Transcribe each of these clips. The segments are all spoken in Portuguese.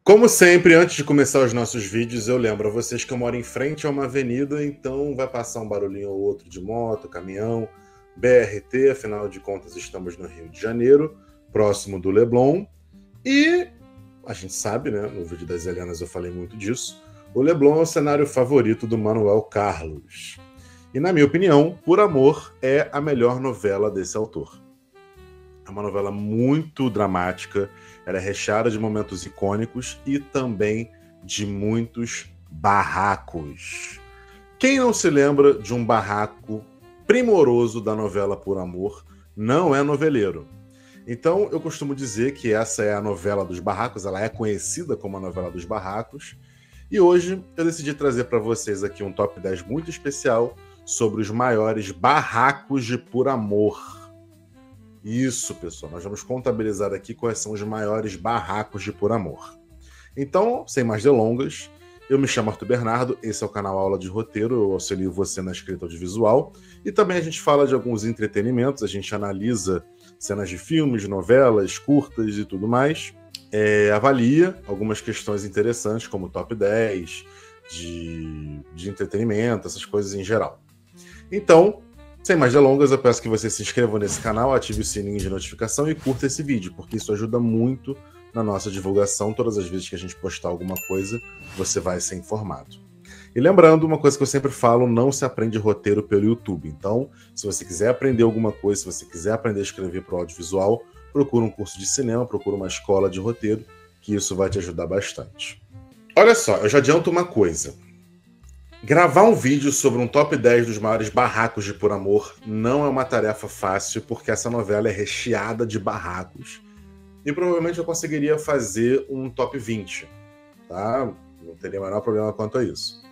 Como sempre, antes de começar os nossos vídeos, eu lembro a vocês que eu moro em frente a uma avenida, então vai passar um barulhinho ou outro de moto, caminhão, BRT, afinal de contas estamos no Rio de Janeiro, próximo do Leblon, e a gente sabe, né, no vídeo das Helenas eu falei muito disso, o Leblon é o cenário favorito do Manuel Carlos. E na minha opinião, Por Amor é a melhor novela desse autor. É uma novela muito dramática, ela é recheada de momentos icônicos e também de muitos barracos. Quem não se lembra de um barraco primoroso da novela Por Amor não é noveleiro. Então eu costumo dizer que essa é a novela dos barracos, ela é conhecida como a novela dos barracos, e hoje eu decidi trazer para vocês aqui um top 10 muito especial sobre os maiores barracos de Por Amor. Isso, pessoal, nós vamos contabilizar aqui quais são os maiores barracos de Por Amor. Então, sem mais delongas, eu me chamo Arthur Bernardo, esse é o canal Aula de Roteiro, eu auxilio você na escrita audiovisual, e também a gente fala de alguns entretenimentos, a gente analisa cenas de filmes, novelas, curtas e tudo mais, avalia algumas questões interessantes, como top 10, de entretenimento, essas coisas em geral. Então, sem mais delongas, eu peço que você se inscreva nesse canal, ative o sininho de notificação e curta esse vídeo, porque isso ajuda muito na nossa divulgação. Todas as vezes que a gente postar alguma coisa, você vai ser informado. E lembrando, uma coisa que eu sempre falo, não se aprende roteiro pelo YouTube. Então, se você quiser aprender alguma coisa, se você quiser aprender a escrever para o audiovisual, procura um curso de cinema, procura uma escola de roteiro, que isso vai te ajudar bastante. Olha só, eu já adianto uma coisa. Gravar um vídeo sobre um top 10 dos maiores barracos de Por Amor não é uma tarefa fácil, porque essa novela é recheada de barracos. E provavelmente eu conseguiria fazer um top 20, tá? Não teria o menor problema quanto a isso.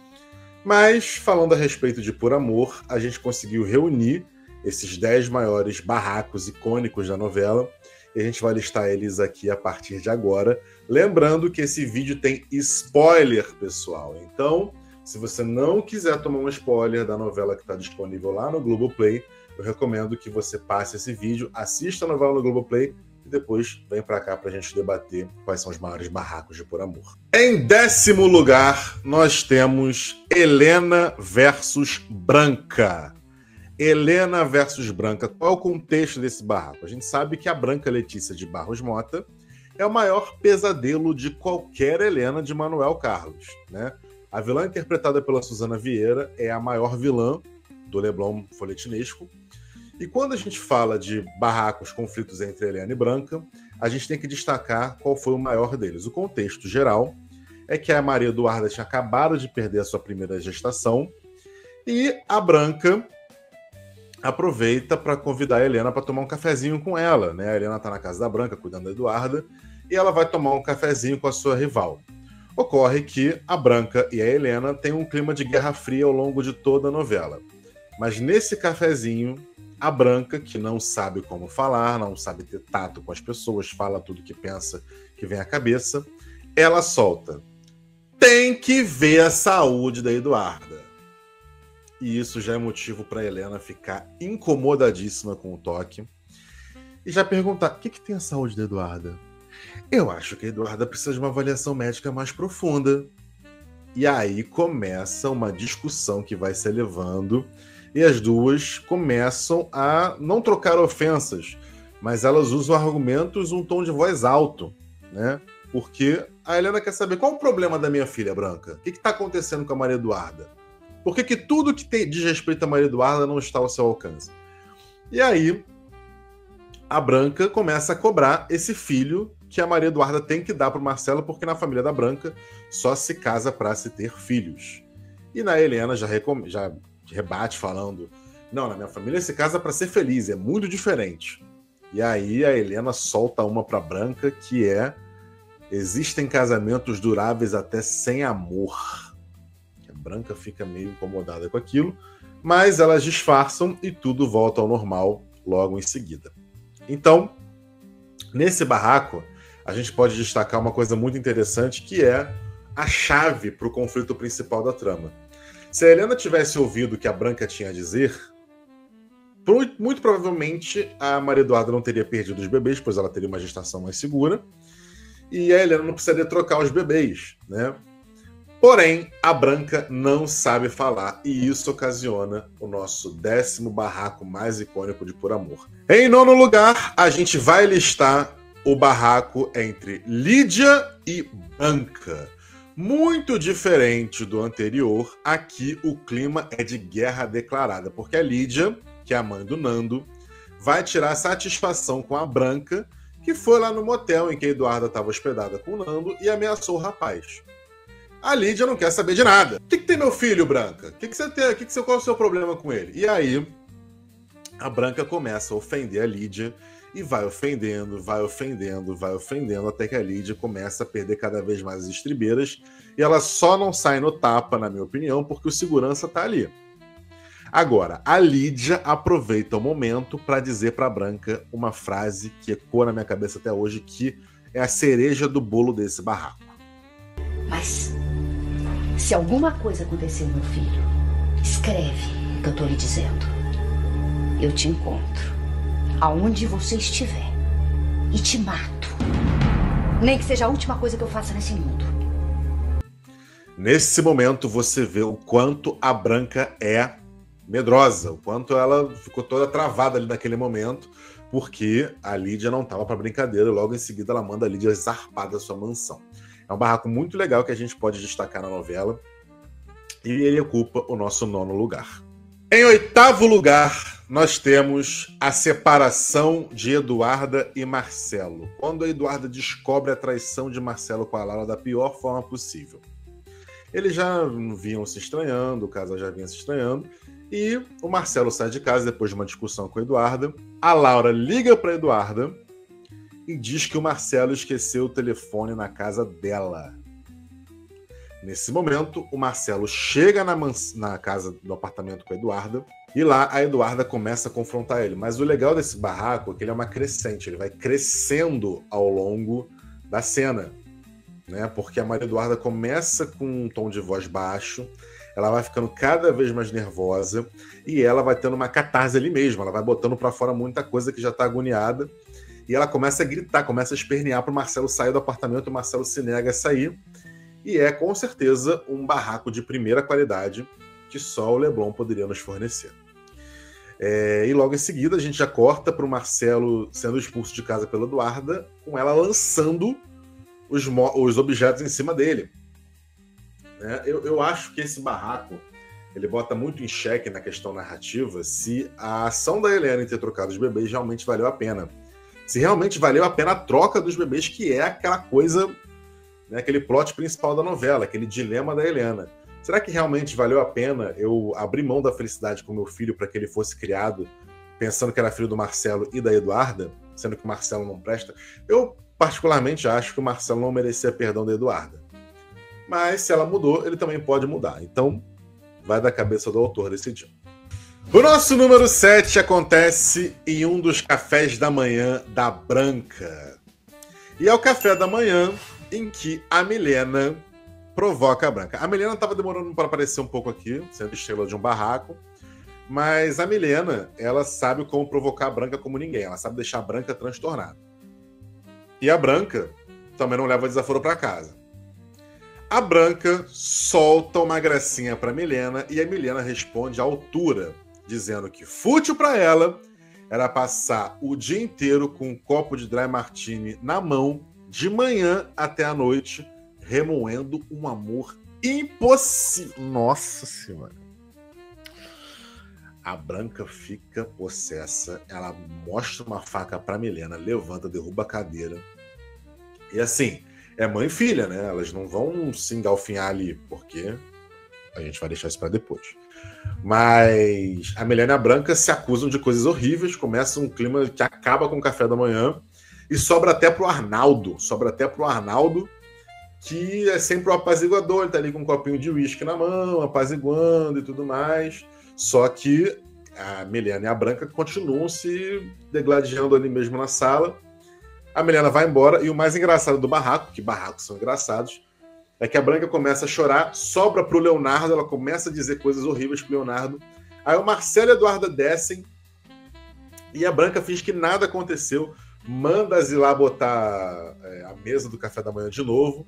Mas, falando a respeito de Por Amor, a gente conseguiu reunir esses 10 maiores barracos icônicos da novela, e a gente vai listar eles aqui a partir de agora. Lembrando que esse vídeo tem spoiler, pessoal. Então, se você não quiser tomar um spoiler da novela que está disponível lá no Globoplay, eu recomendo que você passe esse vídeo, assista a novela no Globoplay e depois vem para cá para a gente debater quais são os maiores barracos de Por Amor. Em 10º lugar, nós temos Helena versus Branca. Helena versus Branca. Qual é o contexto desse barraco? A gente sabe que a Branca Letícia de Barros Mota é o maior pesadelo de qualquer Helena de Manuel Carlos, né? A vilã interpretada pela Suzana Vieira é a maior vilã do Leblon folhetinesco. E quando a gente fala de barracos, conflitos entre Helena e Branca, a gente tem que destacar qual foi o maior deles. O contexto geral é que a Maria Eduarda tinha acabado de perder a sua primeira gestação e a Branca aproveita para convidar a Helena para tomar um cafezinho com ela, né? A Helena está na casa da Branca, cuidando da Eduarda, e ela vai tomar um cafezinho com a sua rival. Ocorre que a Branca e a Helena têm um clima de guerra fria ao longo de toda a novela. Mas nesse cafezinho, a Branca, que não sabe como falar, não sabe ter tato com as pessoas, fala tudo que pensa, que vem à cabeça, ela solta: tem que ver a saúde da Eduarda. E isso já é motivo para a Helena ficar incomodadíssima com o toque e já perguntar: o que tem a saúde da Eduarda? Eu acho que a Eduarda precisa de uma avaliação médica mais profunda. E aí começa uma discussão que vai se elevando e as duas começam a não trocar ofensas, mas elas usam argumentos um tom de voz alto, né? Porque a Helena quer saber qual o problema da minha filha Branca. O que está acontecendo com a Maria Eduarda? Por que tudo que diz respeito a Maria Eduarda não está ao seu alcance? E aí a Branca começa a cobrar esse filho que a Maria Eduarda tem que dar para o Marcelo, porque na família da Branca só se casa para se ter filhos. E na Helena já rebate falando: não, na minha família se casa para ser feliz, é muito diferente. E aí a Helena solta uma para Branca que é: existem casamentos duráveis até sem amor. A Branca fica meio incomodada com aquilo, mas elas disfarçam e tudo volta ao normal logo em seguida. Então, nesse barraco, a gente pode destacar uma coisa muito interessante, que é a chave para o conflito principal da trama. Se a Helena tivesse ouvido o que a Branca tinha a dizer, muito provavelmente a Maria Eduarda não teria perdido os bebês, pois ela teria uma gestação mais segura, e a Helena não precisaria trocar os bebês, né? Porém, a Branca não sabe falar e isso ocasiona o nosso 10º barraco mais icônico de Por Amor. Em 9º lugar, a gente vai listar o barraco entre Lídia e Branca. Muito diferente do anterior, aqui o clima é de guerra declarada, porque a Lídia, que é a mãe do Nando, vai tirar satisfação com a Branca, que foi lá no motel em que a Eduarda estava hospedada com o Nando e ameaçou o rapaz. A Lídia não quer saber de nada. O que tem meu filho, Branca? Qual é o seu problema com ele? E aí, a Branca começa a ofender a Lídia e vai ofendendo, até que a Lídia começa a perder cada vez mais as estribeiras e ela só não sai no tapa, na minha opinião, porque o segurança tá ali. Agora, a Lídia aproveita o momento para dizer para a Branca uma frase que ecoa na minha cabeça até hoje, que é a cereja do bolo desse barraco. Mas, se alguma coisa acontecer, meu filho, escreve o que eu tô lhe dizendo. Eu te encontro aonde você estiver e te mato. Nem que seja a última coisa que eu faça nesse mundo. Nesse momento, você vê o quanto a Branca é medrosa, o quanto ela ficou toda travada ali naquele momento, porque a Lídia não estava para brincadeira e logo em seguida ela manda a Lídia zarpar da sua mansão. É um barraco muito legal que a gente pode destacar na novela e ele ocupa o nosso 9º lugar. Em 8º lugar, nós temos a separação de Eduarda e Marcelo, quando a Eduarda descobre a traição de Marcelo com a Laura da pior forma possível. Eles já vinham se estranhando, o casal já vinha se estranhando, e o Marcelo sai de casa depois de uma discussão com a Eduarda. A Laura liga para a Eduarda e diz que o Marcelo esqueceu o telefone na casa dela. Nesse momento, o Marcelo chega na casa do apartamento com a Eduarda e lá a Eduarda começa a confrontar ele. Mas o legal desse barraco é que ele é uma crescente, ele vai crescendo ao longo da cena, né? Porque a Maria Eduarda começa com um tom de voz baixo, ela vai ficando cada vez mais nervosa e ela vai tendo uma catarse ali mesmo, ela vai botando para fora muita coisa que já está agoniada e ela começa a gritar, começa a espernear para o Marcelo sair do apartamento, o Marcelo se nega a sair e é com certeza um barraco de primeira qualidade que só o Leblon poderia nos fornecer. E logo em seguida a gente já corta para o Marcelo sendo expulso de casa pela Eduarda, com ela lançando os objetos em cima dele. Eu acho que esse barraco ele bota muito em xeque na questão narrativa se a ação da Helena em ter trocado os bebês realmente valeu a pena. Se realmente valeu a pena a troca dos bebês, que é aquela coisa, né, aquele plot principal da novela, aquele dilema da Helena. Será que realmente valeu a pena eu abrir mão da felicidade com meu filho para que ele fosse criado pensando que era filho do Marcelo e da Eduarda, sendo que o Marcelo não presta? Eu particularmente acho que o Marcelo não merecia perdão da Eduarda. Mas se ela mudou, ele também pode mudar. Então, vai da cabeça do autor decidir. O nosso número 7 acontece em um dos cafés da manhã da Branca. E é o café da manhã em que a Milena provoca a Branca. A Milena estava demorando para aparecer um pouco aqui, sendo estrela de um barraco. Mas a Milena, ela sabe como provocar a Branca como ninguém. Ela sabe deixar a Branca transtornada. E a Branca também não leva desaforo para casa. A Branca solta uma gracinha para Milena e a Milena responde à altura, dizendo que fútil para ela era passar o dia inteiro com um copo de dry martini na mão, de manhã até a noite, remoendo um amor impossível. Nossa Senhora! A Branca fica possessa, ela mostra uma faca para Milena, levanta, derruba a cadeira. E assim, é mãe e filha, né? Elas não vão se engalfinhar ali, porque a gente vai deixar isso para depois. Mas a Milena e a Branca se acusam de coisas horríveis, começa um clima que acaba com o café da manhã e sobra até pro Arnaldo. Que é sempre o apaziguador, ele tá ali com um copinho de uísque na mão, apaziguando e tudo mais. Só que a Milena e a Branca continuam se degladiando ali mesmo na sala. A Milena vai embora e o mais engraçado do barraco, que barracos são engraçados, é que a Branca começa a chorar, sobra pro Leonardo, ela começa a dizer coisas horríveis pro Leonardo. Aí o Marcelo e a Eduarda descem e a Branca finge que nada aconteceu, manda as ir lá botar a mesa do café da manhã de novo,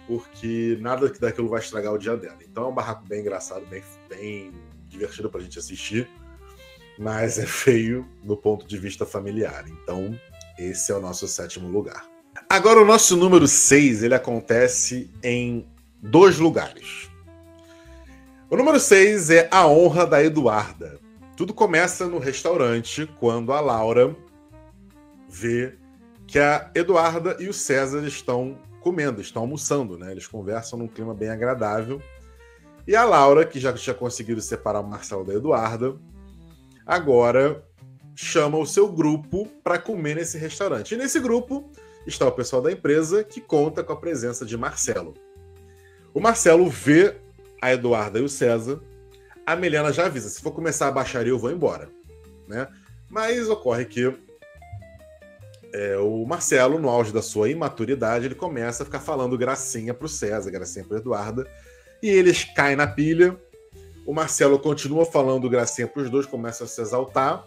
porque nada daquilo vai estragar o dia dela. Então é um barraco bem engraçado, bem divertido pra gente assistir, mas é feio no ponto de vista familiar. Então esse é o nosso 7º lugar. Agora o nosso número 6, ele acontece em 2 lugares. O número 6 é a honra da Eduarda. Tudo começa no restaurante, quando a Laura vê que a Eduarda e o César estão comendo, estão almoçando, né? Eles conversam num clima bem agradável. E a Laura, que já tinha conseguido separar o Marcelo da Eduarda, agora chama o seu grupo para comer nesse restaurante. E nesse grupo está o pessoal da empresa, que conta com a presença de Marcelo. O Marcelo vê a Eduarda e o César. A Milena já avisa: se for começar a baixaria, eu vou embora, né? Mas ocorre que o Marcelo, no auge da sua imaturidade, ele começa a ficar falando gracinha pro César, gracinha pro Eduarda, e eles caem na pilha. O Marcelo continua falando gracinha pros dois, começa a se exaltar,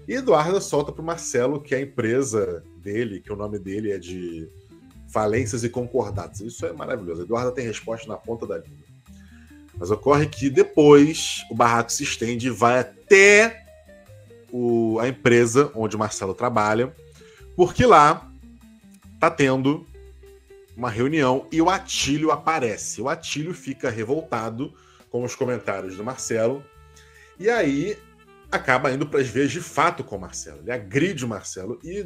e Eduarda solta pro Marcelo que a empresa dele, que o nome dele é de falências e concordatos. Isso é maravilhoso. A Eduarda tem resposta na ponta da língua. Mas ocorre que depois o barraco se estende e vai até a empresa onde o Marcelo trabalha, porque lá tá tendo uma reunião e o Atílio aparece. O Atílio fica revoltado com os comentários do Marcelo e aí acaba indo para as vias de fato com o Marcelo. Ele agride o Marcelo e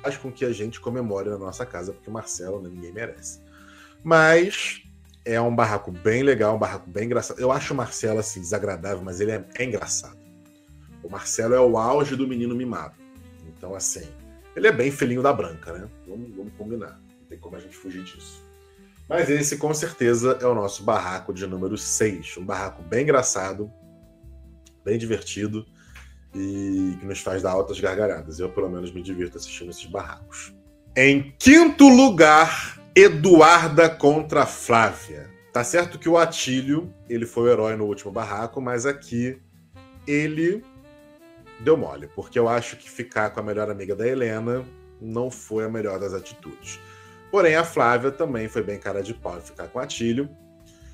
faz com que a gente comemore na nossa casa, porque o Marcelo, né, ninguém merece. Mas é um barraco bem legal, um barraco bem engraçado. Eu acho o Marcelo assim desagradável, mas ele é engraçado. O Marcelo é o auge do menino mimado. Então, assim, ele é bem filhinho da Branca, né? Vamos combinar. Não tem como a gente fugir disso. Mas esse, com certeza, é o nosso barraco de número 6. Um barraco bem engraçado, bem divertido e que nos faz dar altas gargalhadas. Eu, pelo menos, me divirto assistindo esses barracos. Em 5º lugar, Eduarda contra Flávia. Tá certo que o Atílio, ele foi o herói no último barraco, mas aqui ele deu mole, porque eu acho que ficar com a melhor amiga da Helena não foi a melhor das atitudes. Porém, a Flávia também foi bem cara de pau ficar com o Atílio.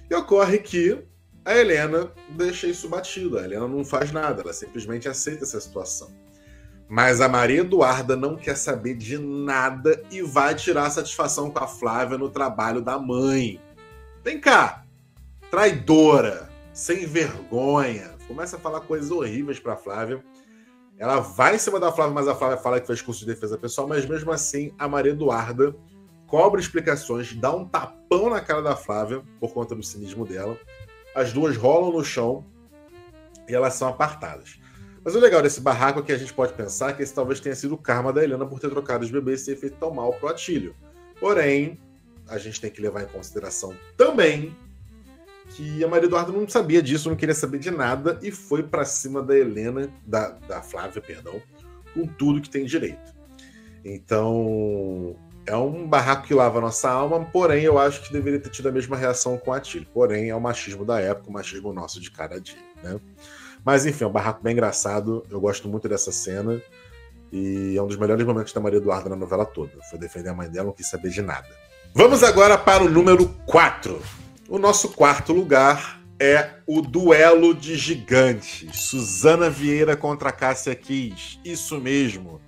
E ocorre que a Helena deixa isso batido. A Helena não faz nada, ela simplesmente aceita essa situação. Mas a Maria Eduarda não quer saber de nada e vai tirar satisfação com a Flávia no trabalho da mãe. Vem cá, traidora, sem vergonha. Começa a falar coisas horríveis pra Flávia. Ela vai em cima da Flávia, mas a Flávia fala que fez curso de defesa pessoal, mas mesmo assim a Maria Eduarda cobra explicações, dá um tapão na cara da Flávia por conta do cinismo dela. As duas rolam no chão e elas são apartadas. Mas o legal desse barraco é que a gente pode pensar que esse talvez tenha sido o karma da Helena por ter trocado os bebês e ter feito tão mal pro Atílio. Porém, a gente tem que levar em consideração também que a Maria Eduarda não sabia disso, não queria saber de nada e foi pra cima da Helena, da Flávia, perdão, com tudo que tem direito. Então, é um barraco que lava a nossa alma, porém eu acho que deveria ter tido a mesma reação com o Atílio. Porém, é o machismo da época, o machismo nosso de cada dia, né? Mas enfim, é um barraco bem engraçado, eu gosto muito dessa cena e é um dos melhores momentos da Maria Eduarda na novela toda. Foi defender a mãe dela, não quis saber de nada. Vamos agora para o número 4. O nosso 4º lugar é o duelo de gigantes. Suzana Vieira contra Cássia Kiss. Isso mesmo.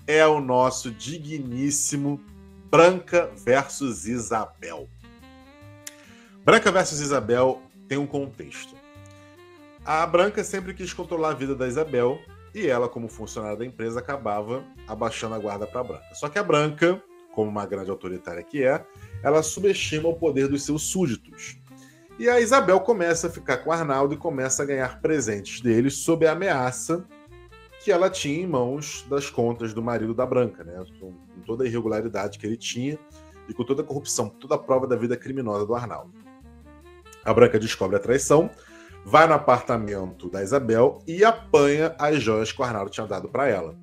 É o nosso digníssimo Branca versus Isabel. Branca versus Isabel tem um contexto. A Branca sempre quis controlar a vida da Isabel e ela, como funcionária da empresa, acabava abaixando a guarda para a Branca. Só que a Branca, como uma grande autoritária que é, ela subestima o poder dos seus súditos. E a Isabel começa a ficar com o Arnaldo e começa a ganhar presentes dele sob a ameaça que ela tinha em mãos das contas do marido da Branca, né? Com toda a irregularidade que ele tinha e com toda a corrupção, toda a prova da vida criminosa do Arnaldo. A Branca descobre a traição, vai no apartamento da Isabel e apanha as joias que o Arnaldo tinha dado para ela.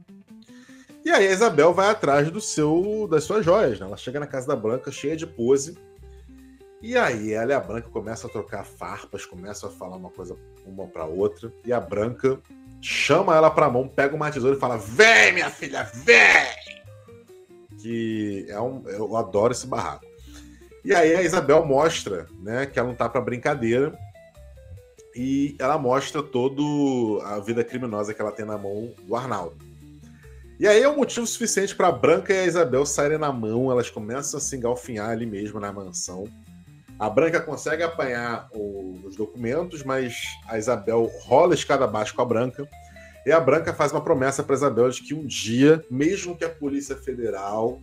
E aí a Isabel vai atrás das suas joias, né? Ela chega na casa da Branca cheia de pose. E aí ela e a Branca começam a trocar farpas, começam a falar uma coisa uma para outra. E a Branca chama ela pra mão, pega uma tesoura e fala: "Vem, minha filha, vem!" que eu adoro esse barraco. E aí a Isabel mostra, né, que ela não tá pra brincadeira, e ela mostra toda a vida criminosa que ela tem na mão do Arnaldo. E aí é um motivo suficiente para a Branca e a Isabel saírem na mão, elas começam a se engalfinhar ali mesmo na mansão. A Branca consegue apanhar os documentos, mas a Isabel rola a escada abaixo com a Branca, e a Branca faz uma promessa para a Isabel de que um dia, mesmo que a Polícia Federal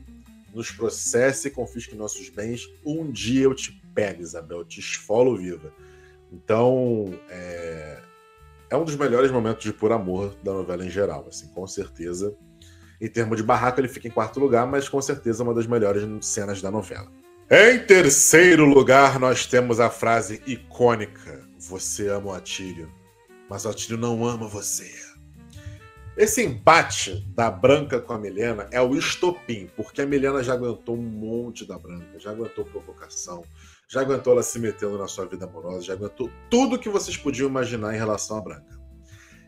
nos processe e confisque nossos bens, um dia eu te pego, Isabel, eu te esfolo viva. Então, é um dos melhores momentos de puro amor da novela em geral, assim, com certeza. Em termos de barraco, ele fica em quarto lugar, mas com certeza uma das melhores cenas da novela. Em terceiro lugar, nós temos a frase icônica: você ama o Atílio, mas o Atílio não ama você. Esse empate da Branca com a Milena é o estopim, porque a Milena já aguentou um monte da Branca, já aguentou provocação, já aguentou ela se metendo na sua vida amorosa, já aguentou tudo que vocês podiam imaginar em relação à Branca.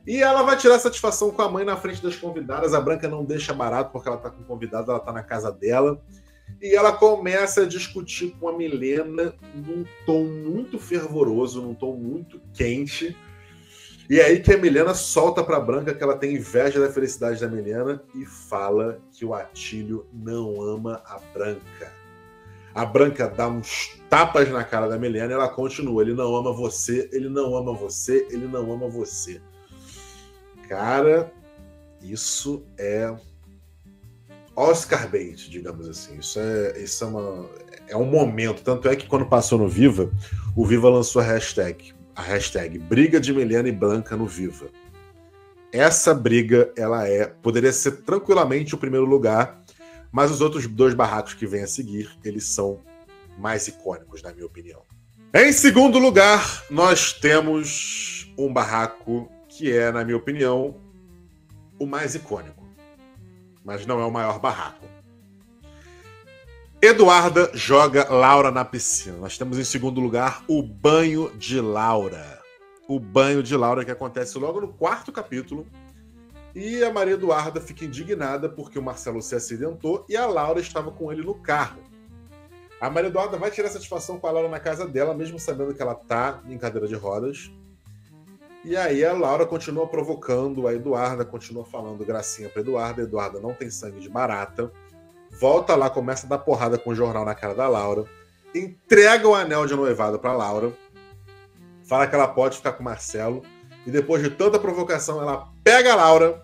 E ela vai tirar satisfação com a mãe na frente das convidadas. A Branca não deixa barato porque ela tá com convidado, ela tá na casa dela. E ela começa a discutir com a Milena num tom muito fervoroso, num tom muito quente. E é aí que a Milena solta pra Branca que ela tem inveja da felicidade da Milena e fala que o Atílio não ama a Branca. A Branca dá uns tapas na cara da Milena e ela continua: ele não ama você, ele não ama você, ele não ama você. Cara, isso é Oscar bait, digamos assim. Isso é um momento. Tanto é que quando passou no Viva, o Viva lançou a hashtag briga de Milena e Branca no Viva. Essa briga, poderia ser tranquilamente o primeiro lugar, mas os outros dois barracos que vêm a seguir, eles são mais icônicos, na minha opinião. Em segundo lugar, nós temos um barraco que é, na minha opinião, o mais icônico, mas não é o maior barraco. Eduarda joga Laura na piscina. Nós temos em segundo lugar o banho de Laura. O banho de Laura que acontece logo no quarto capítulo. E a Maria Eduarda fica indignada porque o Marcelo se acidentou e a Laura estava com ele no carro. A Maria Eduarda vai tirar satisfação com a Laura na casa dela, mesmo sabendo que ela está em cadeira de rodas. E aí a Laura continua provocando a Eduarda, continua falando gracinha pra Eduarda. A Eduarda não tem sangue de barata. Volta lá, começa a dar porrada com o jornal na cara da Laura. Entrega o anel de noivado pra Laura. Fala que ela pode ficar com o Marcelo. E depois de tanta provocação, ela pega a Laura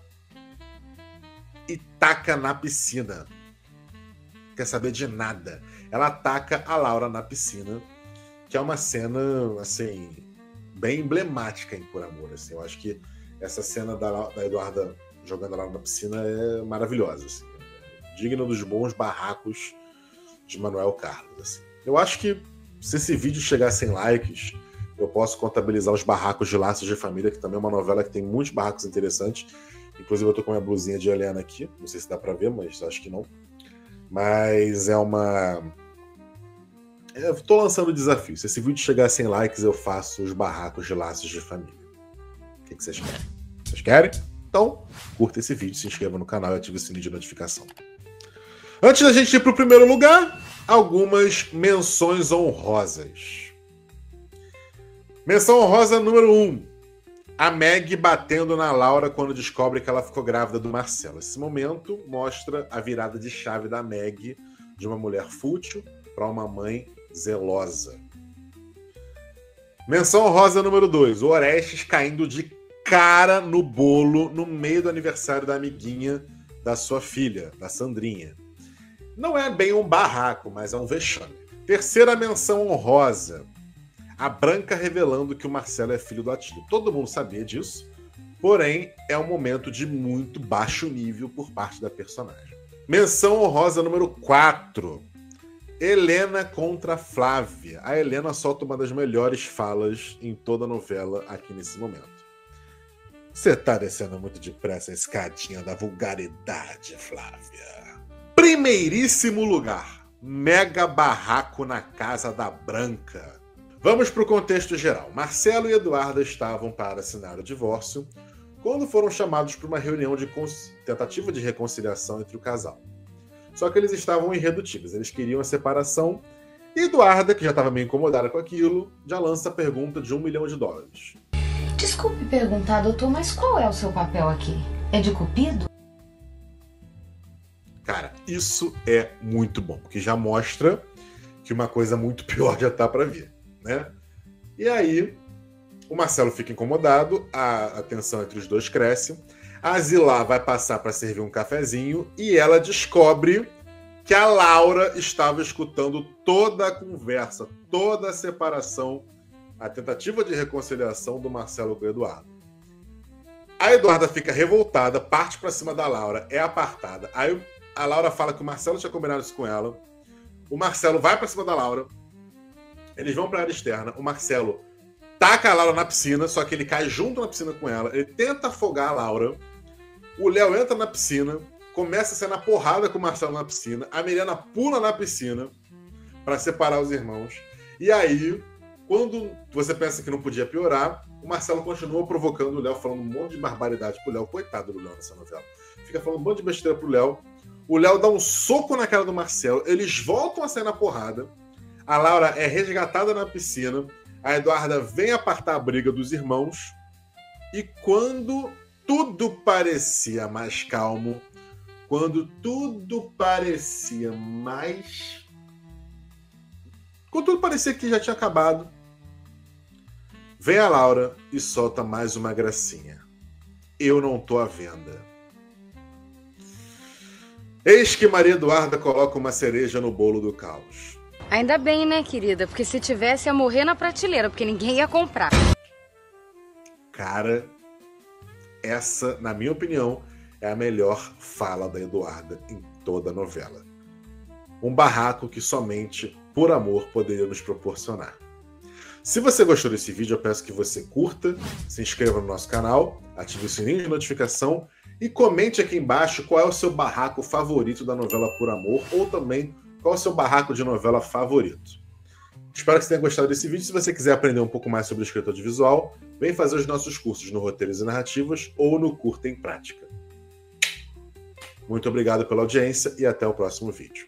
e taca na piscina. Quer saber de nada. Ela taca a Laura na piscina, que é uma cena, assim, bem emblemática em Por Amor. Assim. Eu acho que essa cena da Eduarda jogando a Laura na piscina é maravilhosa. Assim. Digna dos bons barracos de Manuel Carlos. Assim. Eu acho que se esse vídeo chegar a 100 likes, eu posso contabilizar os barracos de Laços de Família, que também é uma novela que tem muitos barracos interessantes. Inclusive eu tô com a minha blusinha de Helena aqui. Não sei se dá pra ver, mas acho que não. Mas é uma... Eu tô lançando o desafio. Se esse vídeo chegar a 100 likes, eu faço os barracos de Laços de Família. O que vocês querem? Vocês querem? Então, curta esse vídeo, se inscreva no canal e ative o sininho de notificação. Antes da gente ir pro primeiro lugar, algumas menções honrosas. Menção honrosa número 1. A Meg batendo na Laura quando descobre que ela ficou grávida do Marcelo. Esse momento mostra a virada de chave da Meg, de uma mulher fútil para uma mãe zelosa. Menção honrosa número 2. O Orestes caindo de cara no bolo no meio do aniversário da amiguinha da sua filha, da Sandrinha. Não é bem um barraco, mas é um vexame. Terceira menção honrosa. A Branca revelando que o Marcelo é filho do Atílio. Todo mundo sabia disso, porém é um momento de muito baixo nível por parte da personagem. Menção honrosa número 4. Helena contra Flávia. A Helena solta uma das melhores falas em toda a novela aqui nesse momento. Você tá descendo muito depressa a escadinha da vulgaridade, Flávia. Primeiríssimo lugar. Mega barraco na casa da Branca. Vamos para o contexto geral. Marcelo e Eduarda estavam para assinar o divórcio quando foram chamados para uma reunião de tentativa de reconciliação entre o casal. Só que eles estavam irredutíveis, eles queriam a separação. E Eduarda, que já estava meio incomodada com aquilo, já lança a pergunta de $1 milhão. Desculpe perguntar, doutor, mas qual é o seu papel aqui? É de cupido? Cara, isso é muito bom, porque já mostra que uma coisa muito pior já tá para vir, né? E aí, o Marcelo fica incomodado, a tensão entre os dois cresce, a Zilá vai passar para servir um cafezinho e ela descobre que a Laura estava escutando toda a conversa, toda a separação, a tentativa de reconciliação do Marcelo com o Eduardo. A Eduarda fica revoltada, parte para cima da Laura, é apartada. Aí a Laura fala que o Marcelo tinha combinado isso com ela. O Marcelo vai para cima da Laura. Eles vão para a área externa. O Marcelo taca a Laura na piscina, só que ele cai junto na piscina com ela. Ele tenta afogar a Laura. O Léo entra na piscina, começa a ser na porrada com o Marcelo na piscina. A Milena pula na piscina para separar os irmãos. E aí, quando você pensa que não podia piorar, o Marcelo continua provocando o Léo, falando um monte de barbaridade pro Léo. Coitado do Léo nessa novela. Fica falando um monte de besteira pro Léo. O Léo dá um soco na cara do Marcelo. Eles voltam a sair na porrada. A Laura é resgatada na piscina. A Eduarda vem apartar a briga dos irmãos. E quando tudo parecia mais calmo, quando tudo parecia mais... Quando tudo parecia que já tinha acabado, vem a Laura e solta mais uma gracinha. Eu não tô à venda. Eis que Maria Eduarda coloca uma cereja no bolo do caos. Ainda bem, né, querida? Porque se tivesse, ia morrer na prateleira, porque ninguém ia comprar. Cara, essa, na minha opinião, é a melhor fala da Eduarda em toda a novela. Um barraco que somente por amor poderia nos proporcionar. Se você gostou desse vídeo, eu peço que você curta, se inscreva no nosso canal, ative o sininho de notificação e comente aqui embaixo qual é o seu barraco favorito da novela Por Amor ou também qual é o seu barraco de novela favorito. Espero que você tenha gostado desse vídeo. Se você quiser aprender um pouco mais sobre escrita audiovisual, vem fazer os nossos cursos no Roteiros e Narrativas ou no Curta em Prática. Muito obrigado pela audiência e até o próximo vídeo.